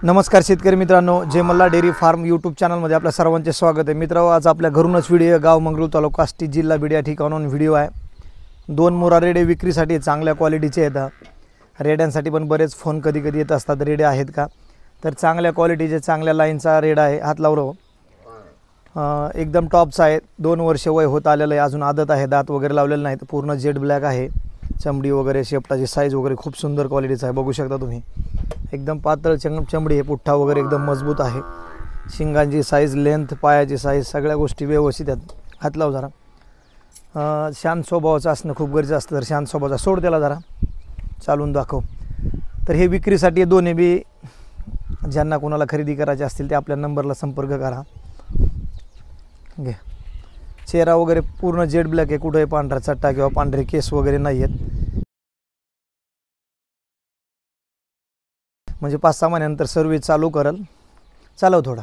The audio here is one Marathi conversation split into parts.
नमस्कार शेतकरी मित्रांनो, जय मल्हार डेअरी फार्म यूट्यूब चॅनलमध्ये आपल्या सर्वांचे स्वागत आहे। मित्रांनो, आज आपल्या घरूनच व्हिडिओ गाव मंगरूळ तालुका आष्टी जिल्हा बीड या ठिकाणाहून व्हिडिओ आहे। दोन मुरा रेडे विक्रीसाठी चांगल्या क्वालिटीचे आहेत। रेड्यांसाठी पण बरेच फोन कधी कधी येत असतात, रेडे आहेत का, तर चांगल्या क्वालिटीचे चांगल्या लाईनचा रेडा आहे। हात लावलो एकदम टॉपचा आहे। 2 वर्ष वय होत आलेलं आहे, अजून आदत आहे, दात वगैरे लावलेले नाहीत, पूर्ण जेड ब्लॅक आहे। चमडी वगैरे शेपटाची साईज वगैरे खूप सुंदर क्वालिटीचा आहे, बघू शकता तुम्ही। एकदम पातळ चमडी आहे, पुठ्ठा वगैरे एकदम मजबूत आहे। शिंगांची साईज, लेंथ, पायाची साईज सगळ्या गोष्टी व्यवस्थित आहेत। हात लाव जरा। शांत स्वभावाचं असणं खूप गरजेचं असतं, तर शांत स्वभावाचा सोड त्याला जरा चालून दाखव। तर हे विक्रीसाठी दोन्ही बी ज्यांना कोणाला खरेदी करायचे असतील ते आपल्या नंबरला संपर्क करा। घे, चेहरा वगैरे पूर्ण जेड ब्लॅक आहे, कुठे पांढरा चट्टा किंवा पांढरे केस वगैरे नाही आहेत। म्हणजे 5-6 महिन्यानंतर सर्व्हिस चालू करल। चालव थोडा।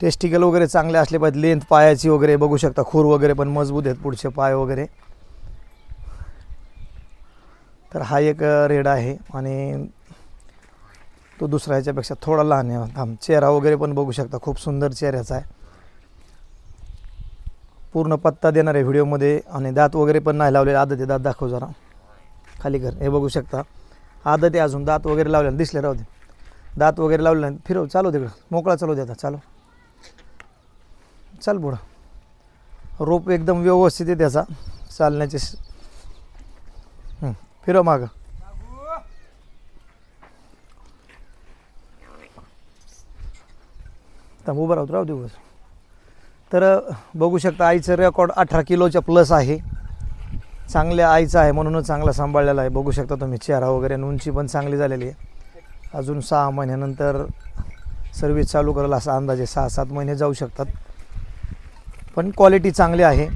टेस्टिकल वगैरे चांगले असले पाहिजे, लेंथ पायाची वगैरे बघू शकता, खूर वगैरे पण मजबूत आहेत, पुढचे पाय वगैरे। तर हा एक रेडा आहे आणि तो दुसरा ह्याच्यापेक्षा थोडा लहान आहे। चेहरा वगैरे पण बघू शकता, खूप सुंदर चेहऱ्याचा आहे। पूर्ण पत्ता देणार आहे व्हिडिओमध्ये आणि दात वगैरे पण नाही लावलेले, आदत आहे। दात दाखव जरा, खाली कर। हे बघू शकता, आदत आहे, अजून दात वगैरे लावले दिसले, राहू दे। दात वगैरे लावले नाही, फिरव, चालू तिकडं, मोकळा चालू देता, चालू चल पुढं। रोप एकदम व्यवस्थित आहे त्याचा चालण्याचे। फिरव मागं। उभं राहतो, राहू दिवस। तर बघू शकता, आईचं रेकॉर्ड 18 किलोच्या प्लस आहे। चांगल्या आईचं आहे म्हणूनच चांगला सांभाळलेला आहे। बघू शकता तुम्ही, चेहरा वगैरे, उंची पण चांगली झालेली आहे। अजून 6 महिन्यानंतर सर्व्हिस चालू करेल असा अंदाजे 6-7 महिने जाऊ शकतात, पण क्वालिटी चांगली आहे।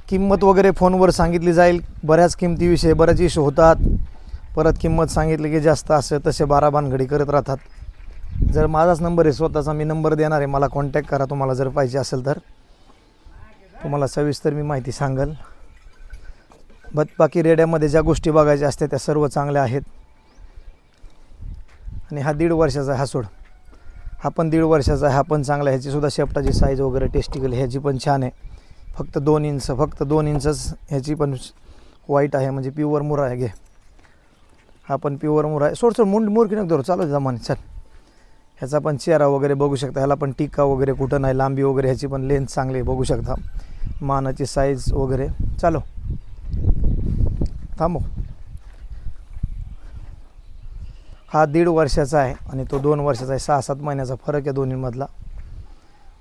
किंमत वगैरे फोनवर सांगितली जाईल। बऱ्याच किमतीविषयी बऱ्याच इश्यू होतात, परत किंमत सांगितली की जास्त असं तसे 12 भानगडी करत राहतात। जर माझाच नंबर आहे स्वतःचा, मी नंबर देणार आहे, मला कॉन्टॅक्ट करा तुम्हाला जर पाहिजे असेल तर। तुम्हाला सविस्तर मी माहिती सांगेल। बाकी रेड्यामध्ये ज्या गोष्टी बघायच्या असतात त्या सर्व चांगल्या आहेत। आणि हा 1.5 वर्षाचा आहे, हा सोड। हा पण 1.5 वर्षाचा आहे, हा पण चांगला आहे। ह्याचीसुद्धा शेपटाची साईज वगैरे, टेस्टिकल ह्याची पण छान आहे। फक्त 2 इंचच ह्याची पण वाईट आहे, म्हणजे प्युअर मुरा आहे। घे, हा पण प्युअर मुरा आहे। सोड मूर्खी नको धरू, चालू जमाने, चल। ह्याचा पण चेहरा वगैरे बघू शकता, ह्याला पण टिक्का वगैरे कुठं नाही, लांबी वगैरे ह्याची पण लेंथ चांगली आहे, बघू शकता। मानाची साईज वगैरे, चालो थांबो। हा 1.5 वर्षाचा आहे आणि तो 2 वर्षाचा आहे। 6-7 महिन्याचा फरक आहे दोन्हीमधला,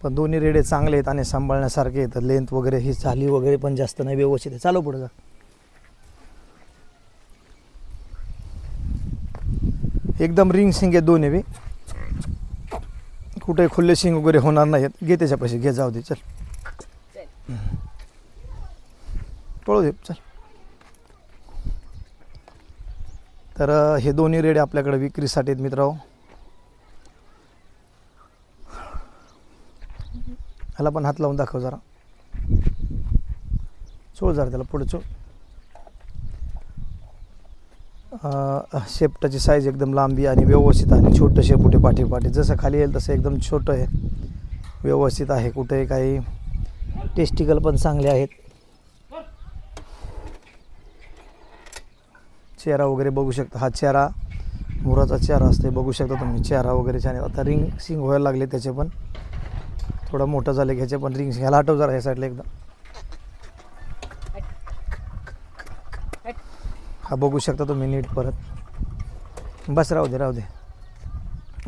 पण दोन्ही रेडे चांगले आहेत आणि सांभाळण्यासारखे आहेत। लेंथ वगैरे ही चाली वगैरे पण जास्त नाही, व्यवस्थित आहे। चालो पुढे जा। एकदम रिंग शिंग आहे दोन्ही बी, कुठे खुले शिंग वगैरे होणार नाहीत। घे त्याच्या पैसे, घे, जाऊ दे, चल पळू दे, चल। तर हे दोन्ही रेडे आपल्याकडे विक्रीसाठी आहेत मित्रांनो। ह्याला पण हात लावून दाखव जरा, चोळ जरा त्याला, पुढे चोळ। शेपटाची साईज एकदम लांबी आणि व्यवस्थित आणि छोटं शेपुटे पाठी जसं खाली येईल तसं एकदम छोटं आहे, व्यवस्थित आहे। कुठे काही टेस्टिकल पण चांगले आहेत। चेहरा वगैरे बघू शकता, हा चेहरा मुराचा चेहरा असते, बघू शकता तुम्ही। चेहरा वगैरे छान आहे। आता रिंग सिंग व्हायला लागले त्याचे पण, थोडा मोठं झाले घ्यायचे पण रिंग सिंग। ह्याला हटव जरा, ह्या साईडला एकदा। हा बघू शकता तुम्ही नीट, परत बस, राहू दे, राहू दे।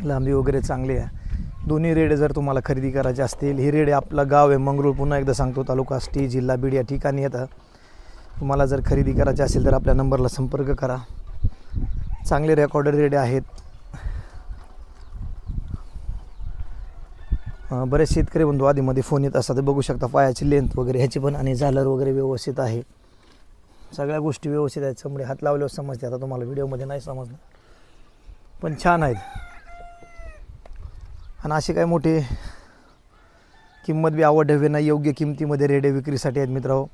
लांबी वगैरे चांगली आहे। दोन्ही रेडे जर तुम्हाला खरेदी करायचे असतील, ही रेडे आपलं गाव आहे मंगरूळ, पुन्हा एकदा सांगतो, तालुका आष्टी जिल्हा बीड या ठिकाणी येतं। तुम्हाला जर खरेदी करायची असेल तर आपल्या नंबरला संपर्क करा। चांगले रेकॉर्डेड रेडे आहेत। बरेच शेतकरी बंधू आधीमध्ये फोन येत असतात, बघू शकता। पायाची लेंथ वगैरे ह्याची पण आणि झालर वगैरे व्यवस्थित आहे, सगळ्या गोष्टी व्यवस्थित आहेत। चमडे हात लावल्यावर समजते, आता तुम्हाला व्हिडिओमध्ये नाही समजणार, पण छान आहेत। आणि अशी काय मोठी किंमत बी आवड हवी नाही, योग्य किमतीमध्ये रेडे विक्रीसाठी आहेत मित्रांनो।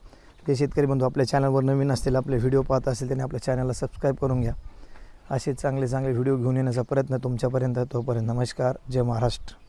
जे शेतकरी बंधू आपल्या चॅनलवर नवीन असतील, आपले व्हिडिओ पाहत असतील, त्यांनी आपल्या चॅनलला सबस्क्राईब करून घ्या. असे चांगले चांगले व्हिडिओ घेऊन येण्याचा प्रयत्न तुमच्यापर्यंत. तोपर्यंत नमस्कार. जय महाराष्ट्र.